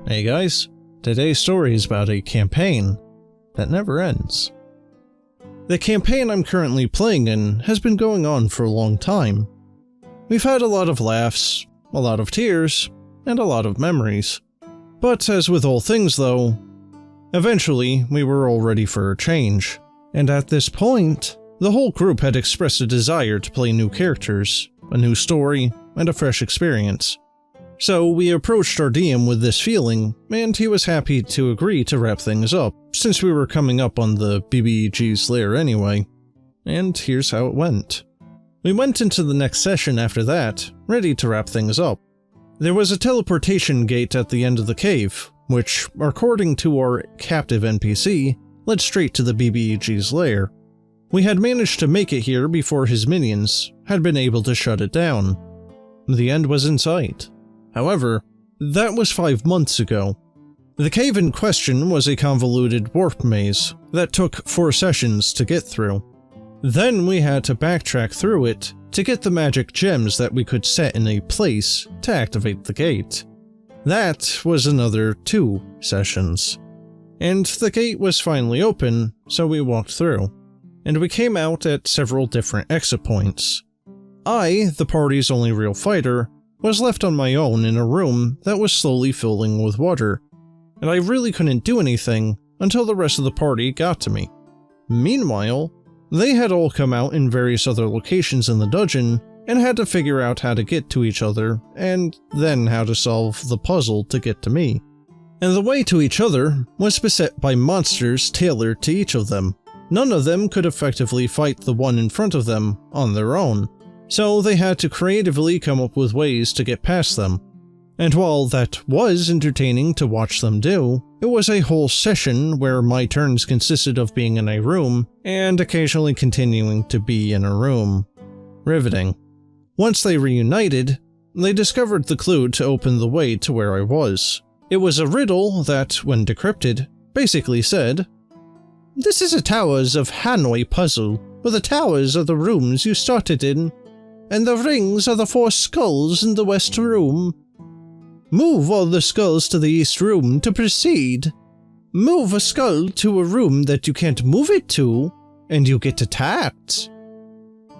Hey guys, today's story is about a campaign that never ends. The campaign I'm currently playing in has been going on for a long time. We've had a lot of laughs, a lot of tears, and a lot of memories. But as with all things though, eventually we were all ready for a change. And at this point, the whole group had expressed a desire to play new characters, a new story, and a fresh experience. So we approached our DM with this feeling, and he was happy to agree to wrap things up, since we were coming up on the BBEG's lair anyway. And here's how it went. We went into the next session after that, ready to wrap things up. There was a teleportation gate at the end of the cave, which, according to our captive NPC, led straight to the BBEG's lair. We had managed to make it here before his minions had been able to shut it down. The end was in sight. However, that was 5 months ago. The cave in question was a convoluted warp maze that took 4 sessions to get through. Then we had to backtrack through it to get the magic gems that we could set in a place to activate the gate. That was another 2 sessions. And the gate was finally open, so we walked through. And we came out at several different exit points. I, the party's only real fighter, was left on my own in a room that was slowly filling with water, and I really couldn't do anything until the rest of the party got to me. Meanwhile, they had all come out in various other locations in the dungeon and had to figure out how to get to each other, and then how to solve the puzzle to get to me. And the way to each other was beset by monsters tailored to each of them. None of them could effectively fight the one in front of them on their own, so they had to creatively come up with ways to get past them. And while that was entertaining to watch them do, it was a whole session where my turns consisted of being in a room and occasionally continuing to be in a room. Riveting. Once they reunited, they discovered the clue to open the way to where I was. It was a riddle that, when decrypted, basically said, "This is a Towers of Hanoi puzzle, where the towers are the rooms you started in, and the rings are the 4 skulls in the west room. Move all the skulls to the east room to proceed. Move a skull to a room that you can't move it to, and you get attacked.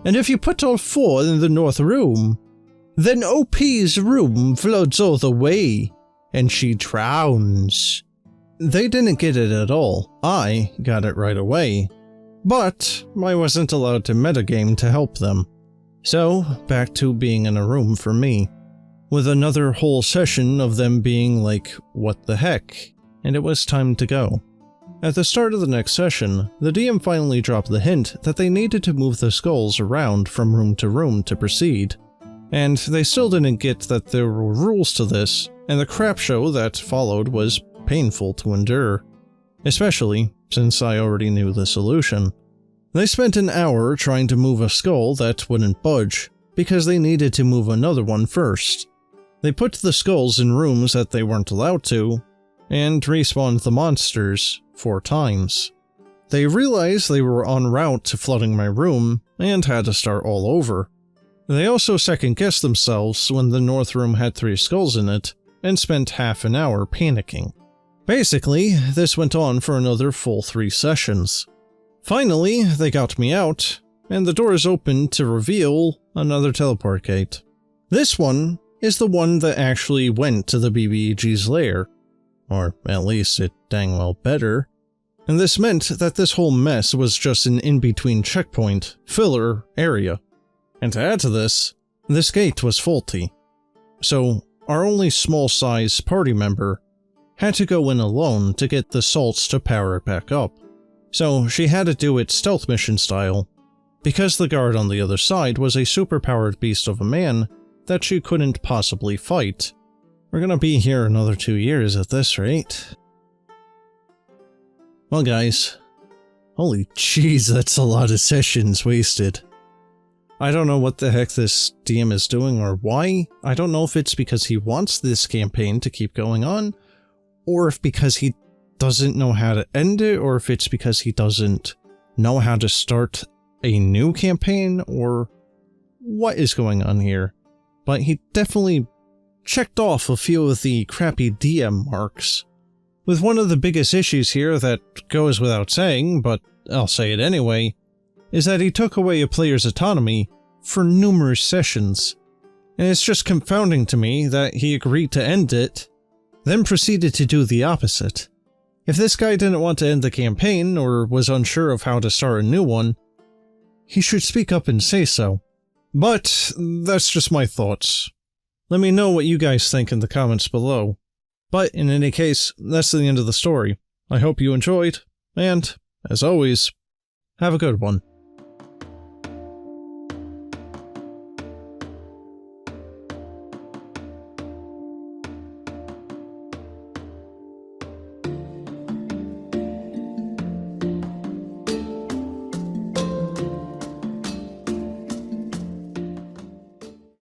And if you put all 4 in the north room, then OP's room floods all the way, and she drowns." They didn't get it at all. I got it right away. But I wasn't allowed to metagame to help them. So, back to being in a room for me, with another whole session of them being like, what the heck, and it was time to go. At the start of the next session, the DM finally dropped the hint that they needed to move the skulls around from room to proceed. And they still didn't get that there were rules to this, and the crap show that followed was painful to endure, especially since I already knew the solution. They spent an hour trying to move a skull that wouldn't budge, because they needed to move another one first. They put the skulls in rooms that they weren't allowed to, and respawned the monsters 4 times. They realized they were en route to flooding my room, and had to start all over. They also second-guessed themselves when the north room had 3 skulls in it, and spent half an hour panicking. Basically, this went on for another full 3 sessions. Finally, they got me out, and the doors opened to reveal another teleport gate. This one is the one that actually went to the BBEG's lair. Or at least it dang well better. And this meant that this whole mess was just an in-between checkpoint, filler area. And to add to this gate was faulty. So, our only small-size party member had to go in alone to get the salts to power it back up. So she had to do it stealth mission style, because the guard on the other side was a superpowered beast of a man that she couldn't possibly fight. We're gonna be here another 2 years at this rate. Well guys, holy jeez, that's a lot of sessions wasted. I don't know what the heck this DM is doing or why. I don't know if it's because he wants this campaign to keep going on, or if because he doesn't know how to end it, or if it's because he doesn't know how to start a new campaign, or what is going on here. But he definitely checked off a few of the crappy DM marks. With one of the biggest issues here that goes without saying, but I'll say it anyway, is that he took away a player's autonomy for numerous sessions. And it's just confounding to me that he agreed to end it, then proceeded to do the opposite. If this guy didn't want to end the campaign, or was unsure of how to start a new one, he should speak up and say so. But that's just my thoughts. Let me know what you guys think in the comments below. But in any case, that's the end of the story. I hope you enjoyed, and, as always, have a good one.